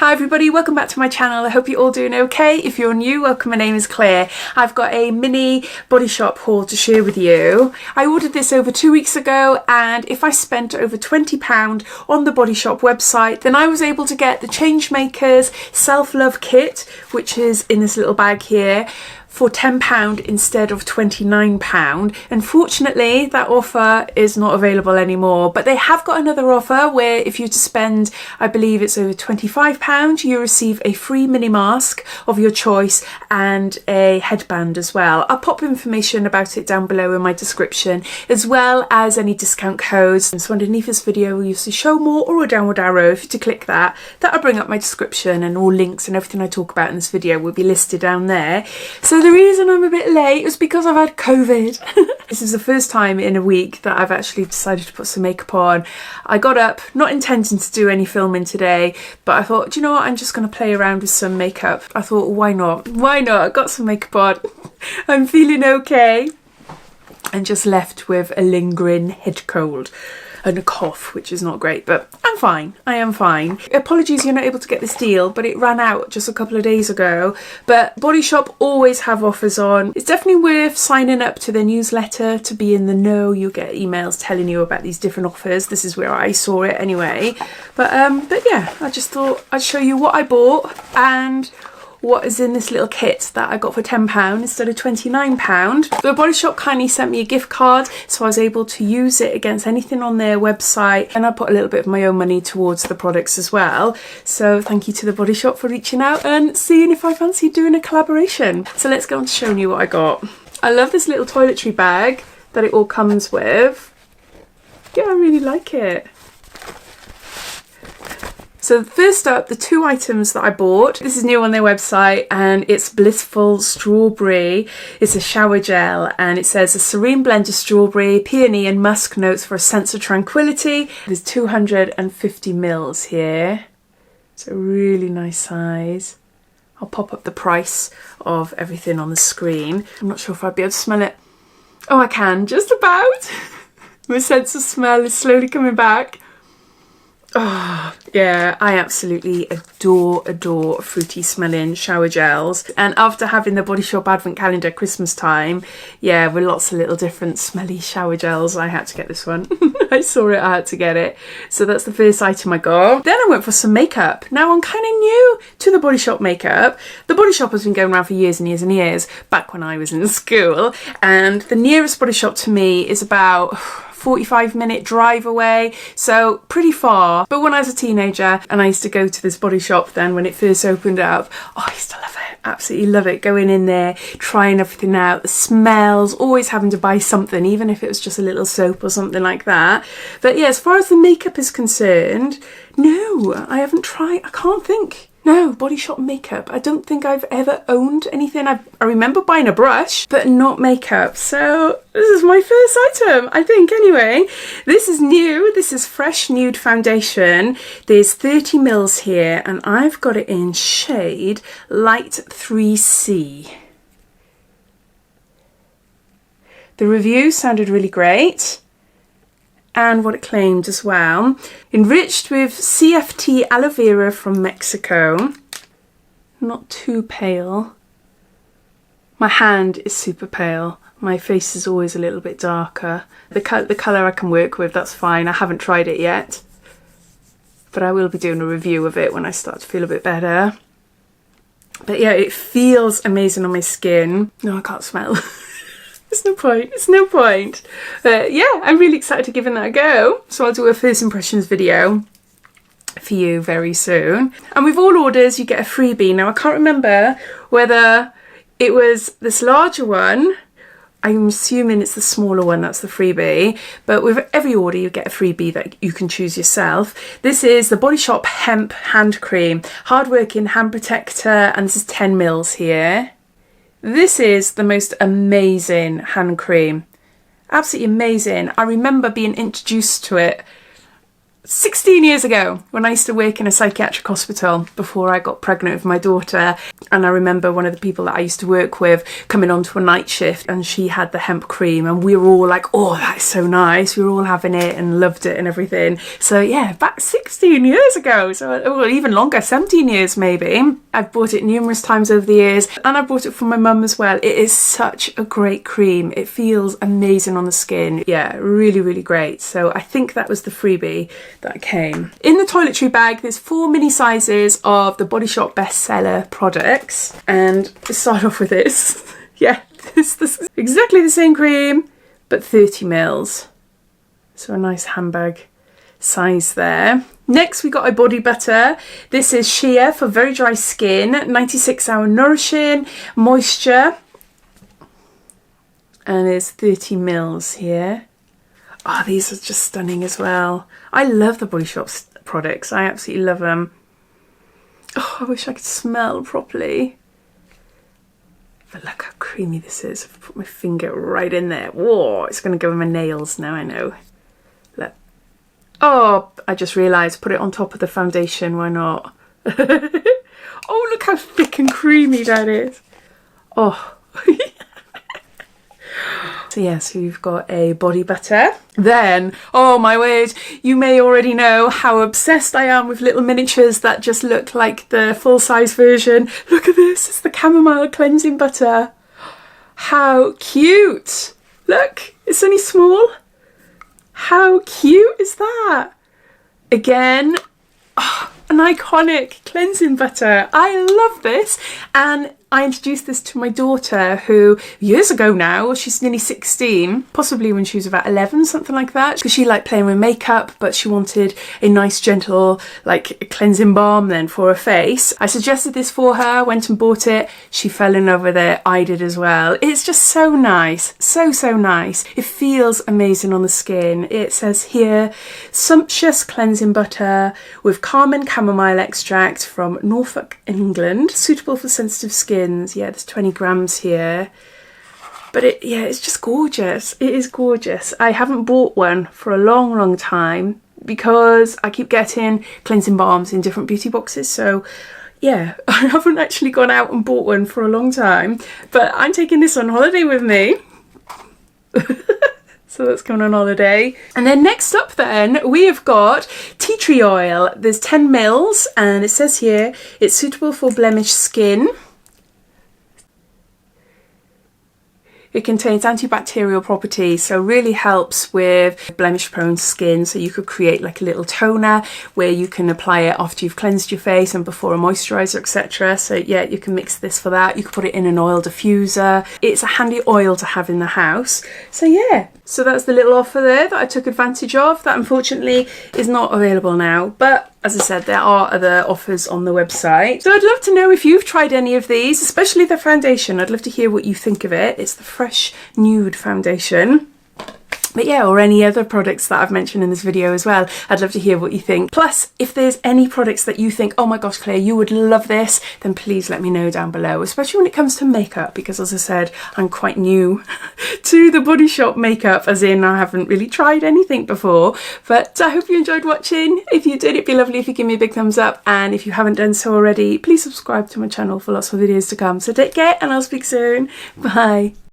Hi everybody, welcome back to my channel. I hope you're all doing okay. If you're new, welcome, my name is Claire. I've got a mini Body Shop haul to share with you. I ordered this over 2 weeks ago, and if I spent over £20 on the Body Shop website, then I was able to get the Changemakers Self-Love Kit, which is in this little bag here, for £10 instead of £29. Unfortunately, that offer is not available anymore, but they have got another offer where if you were to spend, I believe it's over £25, you receive a free mini mask of your choice and a headband as well. I'll pop information about it down below in my description, as well as any discount codes. And so underneath this video you'll see show more or a downward arrow. If you to click that, that'll bring up my description, and all links and everything I talk about in this video will be listed down there. So the reason I'm a bit late is because I've had COVID. This is the first time in a week that I've actually decided to put some makeup on. I got up not intending to do any filming today, but I thought, do you know what, I'm just going to play around with some makeup. I thought, why not? Why not? I got some makeup on. I'm feeling okay. And just left with a lingering head cold and a cough, which is not great, but I'm fine. I am fine. Apologies you're not able to get this deal, but it ran out just a couple of days ago. But Body Shop always have offers on. It's definitely worth signing up to their newsletter to be in the know. You'll get emails telling you about these different offers. This is where I saw it anyway. But yeah, I just thought I'd show you what I bought and what is in this little kit that I got for £10 instead of £29. The Body Shop kindly sent me a gift card, so I was able to use it against anything on their website, and I put a little bit of my own money towards the products as well. So thank you to the Body Shop for reaching out and seeing if I fancy doing a collaboration. So let's go on to showing you what I got. I love this little toiletry bag that it all comes with. Yeah, I really like it. So first up, the two items that I bought. This is new on their website, and it's Blissful Strawberry. It's a shower gel, and it says a serene blend of strawberry, peony and musk notes for a sense of tranquility. There's 250 mils here. It's a really nice size. I'll pop up the price of everything on the screen. I'm not sure if I'd be able to smell it. Oh, I can, just about. My sense of smell is slowly coming back. Oh, yeah, I absolutely adore fruity smelling shower gels. And after having the Body Shop Advent Calendar Christmas time, yeah, with lots of little different smelly shower gels, I had to get this one. I saw it, I had to get it. So that's the first item I got. Then I went for some makeup. Now I'm kind of new to the Body Shop makeup. The Body Shop has been going around for years and years and years, back when I was in school. And the nearest Body Shop to me is about 45-minute drive away, so pretty far. But when I was a teenager and I used to go to this Body Shop then when it first opened up, oh, I used to love it, absolutely love it, going in there, trying everything out, the smells, always having to buy something, even if it was just a little soap or something like that. But yeah, as far as the makeup is concerned, no, I haven't tried, I can't think. No, Body Shop makeup. I don't think I've ever owned anything. I remember buying a brush, but not makeup. So this is my first item, I think, anyway. This is new. This is Fresh Nude Foundation. There's 30 mils here, and I've got it in shade Light 3C. The review sounded really great, and what it claimed as well. Enriched with CFT aloe vera from Mexico. Not too pale. My hand is super pale. My face is always a little bit darker. The colour I can work with, that's fine. I haven't tried it yet, but I will be doing a review of it when I start to feel a bit better. But yeah, it feels amazing on my skin. No, I can't smell. It's no point, it's no point. Yeah, I'm really excited to giving that a go. So I'll do a first impressions video for you very soon. And with all orders, you get a freebie. Now, I can't remember whether it was this larger one. I'm assuming it's the smaller one that's the freebie. But with every order, you get a freebie that you can choose yourself. This is the Body Shop Hemp Hand Cream. Hard-working hand protector, and this is 10 mils here. This is the most amazing hand cream. Absolutely amazing. I remember being introduced to it 16 years ago, when I used to work in a psychiatric hospital before I got pregnant with my daughter. And I remember one of the people that I used to work with coming onto a night shift, and she had the hemp cream, and we were all like, oh, that is so nice. We were all having it and loved it and everything. So yeah, back 16 years ago, so oh, even longer, 17 years maybe. I've bought it numerous times over the years, and I bought it for my mum as well. It is such a great cream. It feels amazing on the skin. Yeah, really, really great. So I think that was the freebie that came. In the toiletry bag, there's 4 mini sizes of the Body Shop bestseller products. And let's start off with this. Yeah, this is exactly the same cream, but 30 mils. So a nice handbag size there. Next, we got a body butter. This is sheer for very dry skin, 96-hour nourishing moisture, and there's 30 mils here. Oh, these are just stunning as well. I love the Body Shop products. I absolutely love them. Oh, I wish I could smell properly. But look how creamy this is. I've put my finger right in there. Whoa, it's going to go in my nails now, I know. Look. Oh, I just realised, put it on top of the foundation, why not? Oh, look how thick and creamy that is. Oh. So yeah, so we've got a body butter. Then, oh my word, you may already know how obsessed I am with little miniatures that just look like the full-size version. Look at this, it's the Chamomile cleansing butter. How cute. Look, it's only small. How cute is that? Again, oh, an iconic cleansing butter. I love this, and I introduced this to my daughter, who years ago now, she's nearly 16, possibly when she was about 11, something like that, because she liked playing with makeup, but she wanted a nice gentle like cleansing balm then for her face. I suggested this for her, went and bought it. She fell in love with it. I did as well. It's just so nice, so nice. It feels amazing on the skin. It says here, Sumptuous cleansing butter with Carmen chamomile extract from Norfolk, England, suitable for sensitive skin. Yeah, there's 20 grams here, but it's just gorgeous. It is gorgeous. I haven't bought one for a long time because I keep getting cleansing balms in different beauty boxes, so yeah, I haven't actually gone out and bought one for a long time, but I'm taking this on holiday with me. So that's going on holiday. And then next up then, we have got tea tree oil. There's 10 mils, and it says here it's suitable for blemished skin. It contains antibacterial properties, so really helps with blemish prone skin. So you could create like a little toner where you can apply it after you've cleansed your face and before a moisturizer, etc. So yeah, you can mix this for that. You could put it in an oil diffuser. It's a handy oil to have in the house. So yeah, so that's the little offer there that I took advantage of. That unfortunately is not available now, but as I said, there are other offers on the website. So I'd love to know if you've tried any of these, especially the foundation. I'd love to hear what you think of it. It's the Fresh Nude foundation. But yeah, or any other products that I've mentioned in this video as well. I'd love to hear what you think. Plus, if there's any products that you think, oh my gosh, Claire, you would love this, then please let me know down below, especially when it comes to makeup, because as I said, I'm quite new to the Body Shop makeup, as in I haven't really tried anything before. But I hope you enjoyed watching. If you did, it'd be lovely if you give me a big thumbs up. And if you haven't done so already, please subscribe to my channel for lots of videos to come. So take care, and I'll speak soon. Bye.